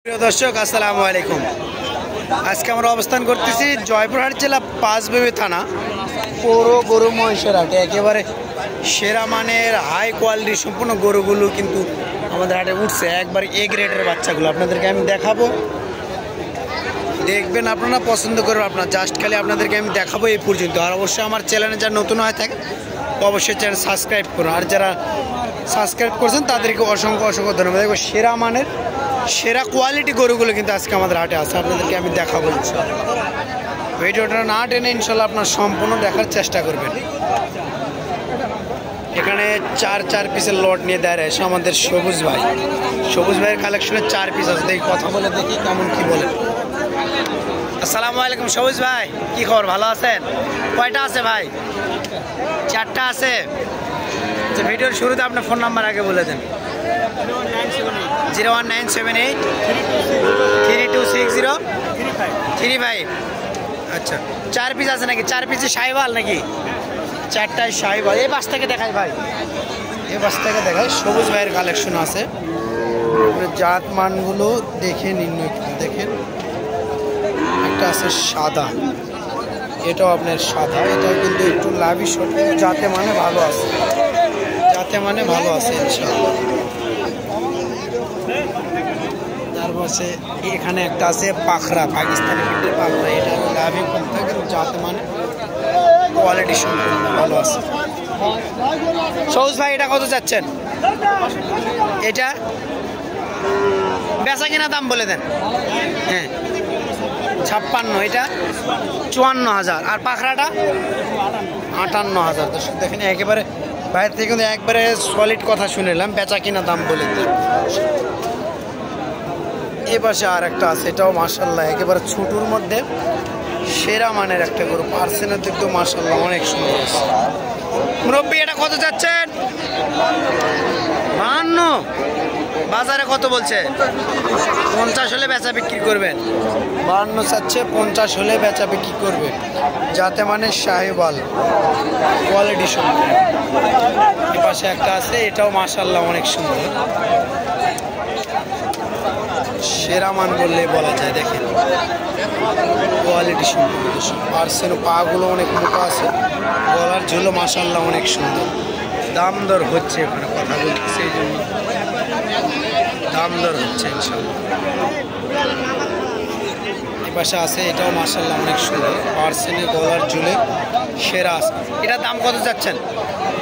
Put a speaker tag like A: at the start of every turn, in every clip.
A: প্রিয় দর্শক আসসালামু আলাইকুম। আজকে আমরা অবস্থান করতেছি জয়পুরহাট জেলা পাঁচবিবি থানা পৌর গরু মহিষের হাটে। একেবারে সেরা মানের হাই কোয়ালিটি সম্পূর্ণ গরুগুলো কিন্তু আমাদের হাটে উঠছে, একবার এ গ্রেডের বাচ্চাগুলো আপনাদেরকে আমি দেখাবো, দেখবেন আপনারা পছন্দ করবেন। আপনার জাস্ট খালি আপনাদেরকে আমি দেখাবো এই পর্যন্ত। আর অবশ্যই আমার চ্যানেলে যারা নতুন হয়ে থাকে অবশ্যই চ্যানেল সাবস্ক্রাইব করুন, আর যারা সাবস্ক্রাইব করছেন তাদেরকে অসংখ্য অসংখ্য ধন্যবাদ। দেখো সেরা মানের সেরা কোয়ালিটি গরুগুলো কিন্তু আজকে আমাদের হাটে আছে, আপনাদেরকে আমি দেখাবো। ভিডিওটা না টেনে ইনশাল্লাহ আপনার সম্পূর্ণ দেখার চেষ্টা করবেন। এখানে চার পিসের লট নিয়ে দাঁড়িয়ে এসে আমাদের সবুজ ভাইয়ের কালেকশনে 4 পিস আছে। দেখি কথা বলে দেখি কেমন কি বলে। আসসালামু আলাইকুম সবুজ ভাই, কি খবর? ভালো আছেন? কয়টা আছে ভাই? 4টা আছে। আচ্ছা, ভিডিওর শুরুতে আপনার ফোন নাম্বার আগে বলে দেন। 01978 326035। আচ্ছা, 4 পিস আছে নাকি? 4 পিসে শাহিওয়াল নাকি? 4টায় শাহিওয়াল। এই বাস থেকে দেখাই ভাই, এই বাস থেকে দেখাই। সবুজ ভাইয়ের কালেকশন আছে, জাত মানগুলো দেখে নির্ণয় দেখেন। একটা আছে সাদা, এটাও আপনার সাদা, এটাও কিন্তু একটু লাভি শট, যাতে মানে ভালো আছে, যাতে মানে ভালো আছে ইনশাআল্লাহ। তারপর আছে এখানে একটা আছে পাখরা, পাকিস্তানি পিঠের পাখরা, এটা লাভি কম থাকে, যাতে মানে কোয়ালিটি সম্পূর্ণ ভালো আছে। সবুজ ভাই এটা কত যাচ্ছেন? এটা বেচা কিনা দাম বলে দেন। হ্যাঁ 56, এটা 54,000, আর পাখরাটা 58,000। দর্শক দেখেন একেবারে বাইরে থেকে কিন্তু একবারে সলিড কথা শুনেলাম, বেচা কিনা দাম বলে দেন। এ পাশে আর একটা আছে, এটাও মাশাআল্লাহ একেবারে ছোটোর মধ্যে সেরা মানের একটা গরু, পার্সেন্টের দিক তো মাশাআল্লাহ অনেক সুন্দর আছে। মুরব্বী এটা কত যাচ্ছেন? 52। বাজারে কত বলছে? 50 হলে বেচা বিক্রি করবেন। 52 চাচ্ছে, 50 হলে বেচা বিক্রি করবেন, যাতে মানে শাহিওয়াল কোয়ালিটি সম্পূর্ণ। এ পাশে একটা আছে, এটাও মাশাআল্লাহ অনেক সুন্দর, সেরা মান বললে বলা যায়। দেখেন কোয়ালিটি সম্পূর্ণ, পার্সেন্ট পাগুলো অনেক মোটা আছে, গলার ঝুলো মাশাআল্লাহ অনেক সুন্দর। দাম দর হচ্ছে, এখানে কথা বলতেছে এই জন্য দাম দর হচ্ছে ইনশাআল্লাহ। এই পাশে আছে, এটাও মাশাআল্লাহ অনেক সুন্দর, পার্সেন্টে গলার ঝুলে সেরা আছে। এটার দাম কত যাচ্ছেন?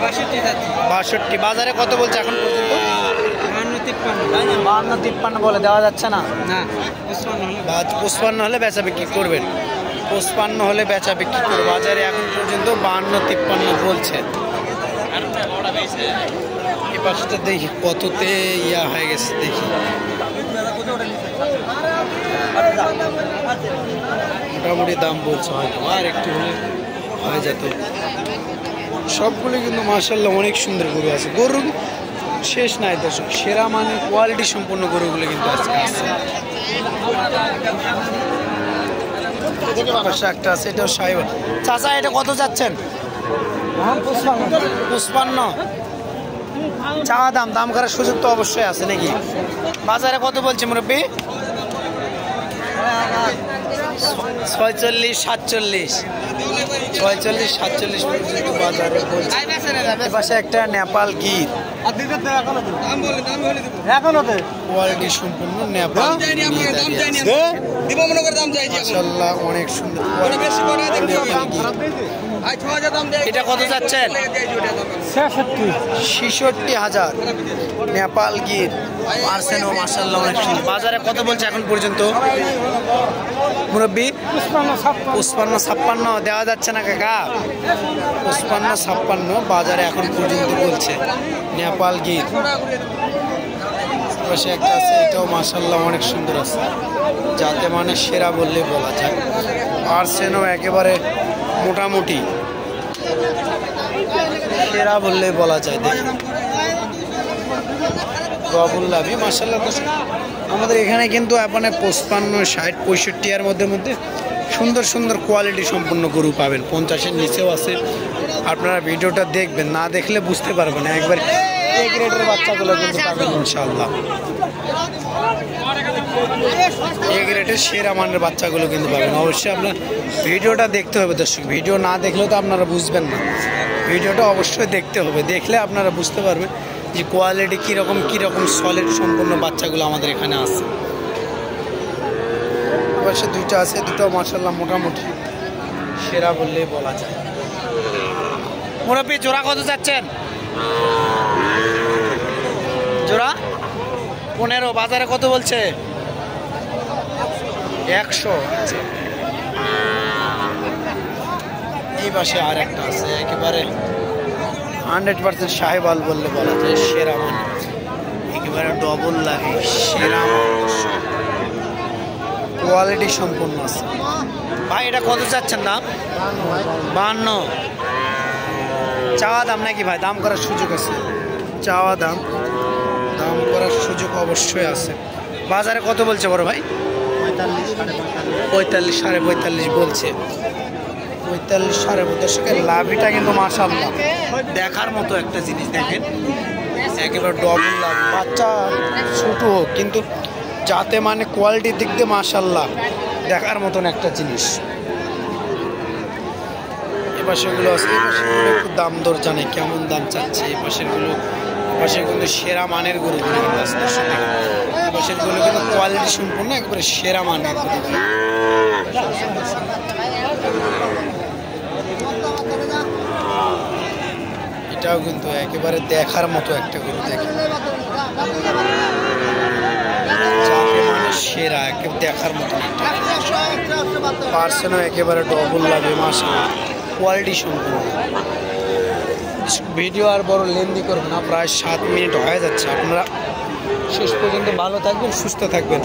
A: 62। বাজারে কত বলছে এখন পর্যন্ত? 52-53 বলে, দেওয়া যাচ্ছে না। 55 হলে বেচা বিক্রি করবেন, 55 হলে বেচা বিক্রি করবে। বাজারে এখন পর্যন্ত 52-53 বলছে। এই পাশটা দেখি কততে ইয়া হয়ে গেছে, দেখি মোটামুটি দাম বলছে, হয়তো আর একটু হলে হয়ে যেত। সবগুলো কিন্তু মাশাআল্লাহ অনেক সুন্দর গরু আছে, গরু শেষ নাই দর্শক, সেরা মানে কোয়ালিটি সম্পূর্ণ গরুগুলো কিন্তু আজকে আসছে। একটা আছে, এটাও শাহিওয়াল। চাচা এটা কত যাচ্ছেন? 55। চাওয়া দাম, দাম করার সুযোগ তো অবশ্যই আছে নাকি? বাজারে কত বলছে মুরব্বী? 46-47 পর্যন্ত বাজারে বলছে। পাশে একটা নেপাল গির, কোয়ালিটি সম্পূর্ণ নেপাল, মাশাআল্লাহ অনেক সুন্দর। এটা কত যাচ্ছেন? 66,000 নেপাল গির, পার্সেন্টও মাশাআল্লাহ অনেক সুন্দর। বাজারে কত বলছে এখন পর্যন্ত মুরব্বী? 55-56 দেওয়া যাচ্ছে না কাকা? 55-56 বাজারে এখন পর্যন্ত বলছে নেপাল গির। পাশে একটা আছে, এটাও মাশাআল্লাহ অনেক সুন্দর আছে, যাতে মানে সেরা বললে বলা যায়। পার্সেন্টও একেবারে মোটামুটি সেরা বললে বলা যায়। দেখি রবুল্লাভি মাশাআল্লাহ। আমাদের এখানে কিন্তু আপনার 55-60-65 এর মধ্যে সুন্দর সুন্দর কোয়ালিটি সম্পন্ন গরু পাবেন। 50-এর নিচেও আছে। আপনারা ভিডিওটা দেখবেন, না দেখলে বুঝতে পারবেন না। একবার এ গ্রেডের বাচ্চাগুলো কিন্তু পাবেন ইনশাআল্লাহ। এই গ্রেডের সেরা মানের বাচ্চাগুলো কিন্তু পাবেন। অবশ্যই আপনার ভিডিওটা দেখতে হবে দর্শক, ভিডিও না দেখলেও তো আপনারা বুঝবেন না, ভিডিওটা অবশ্যই দেখতে হবে, দেখলে আপনারা বুঝতে পারবেন যে কোয়ালিটি কীরকম কীরকম সলিড সম্পূর্ণ বাচ্চাগুলো আমাদের এখানে আছে। পাশে দুইটা আছে, দুটো মাশাআল্লাহ মোটামুটি সেরা বললেই বলা যায়। মুরব্বি জোড়া কত যাচ্ছেন? জোড়া 15, বাজারে কত বলছে? 100। এই পাশে আর একটা আছে একেবারে 100% শাহিওয়াল বললে বলা যায়, সেরা মানে একেবারে ডবল লাগে, সেরা কোয়ালিটি সম্পূর্ণ আছে। ভাই এটা কত চাচ্ছেন দাম? 52 চাওয়া দাম নাকি ভাই? দাম করার সুযোগ আছে, চাওয়া দাম, দাম করার সুযোগ অবশ্যই আছে। বাজারে কত বলছে বড় ভাই? 45, 45.5 বলছে। 45, 45.5 লাভিটা কিন্তু মাশাআল্লাহ দেখার মতো একটা জিনিস। দেখেন একেবারে ডবল লাভ, বাচ্চা ছোট হোক কিন্তু যাতে মানে কোয়ালিটির দিক দিয়ে মাশাআল্লাহ দেখার মতন একটা জিনিস। এ পাশেগুলো আছে, এই পাশেগুলো একটু দাম দর জানে কেমন দাম চাচ্ছে। এই পাশেরগুলো, পাশে কিন্তু সেরা মানের গরুগুলো কিন্তু আছে। এই পাশেরগুলো কিন্তু কোয়ালিটি সম্পূর্ণ একেবারে সেরা মানের গরুগুলো। এটাও কিন্তু একেবারে দেখার মতো একটা গরু। দেখেন সেরা, একেবারে দেখার মতো একটা পার্সেনও একেবারে ডবল লাগে মাশাআল্লাহ, কোয়ালিটি সম্পূর্ণ। ভিডিও আর বড় লেন্দি করবো না, প্রায় 7 মিনিট হয়ে যাচ্ছে। আপনারা শেষ পর্যন্ত ভালো থাকবেন, সুস্থ থাকবেন।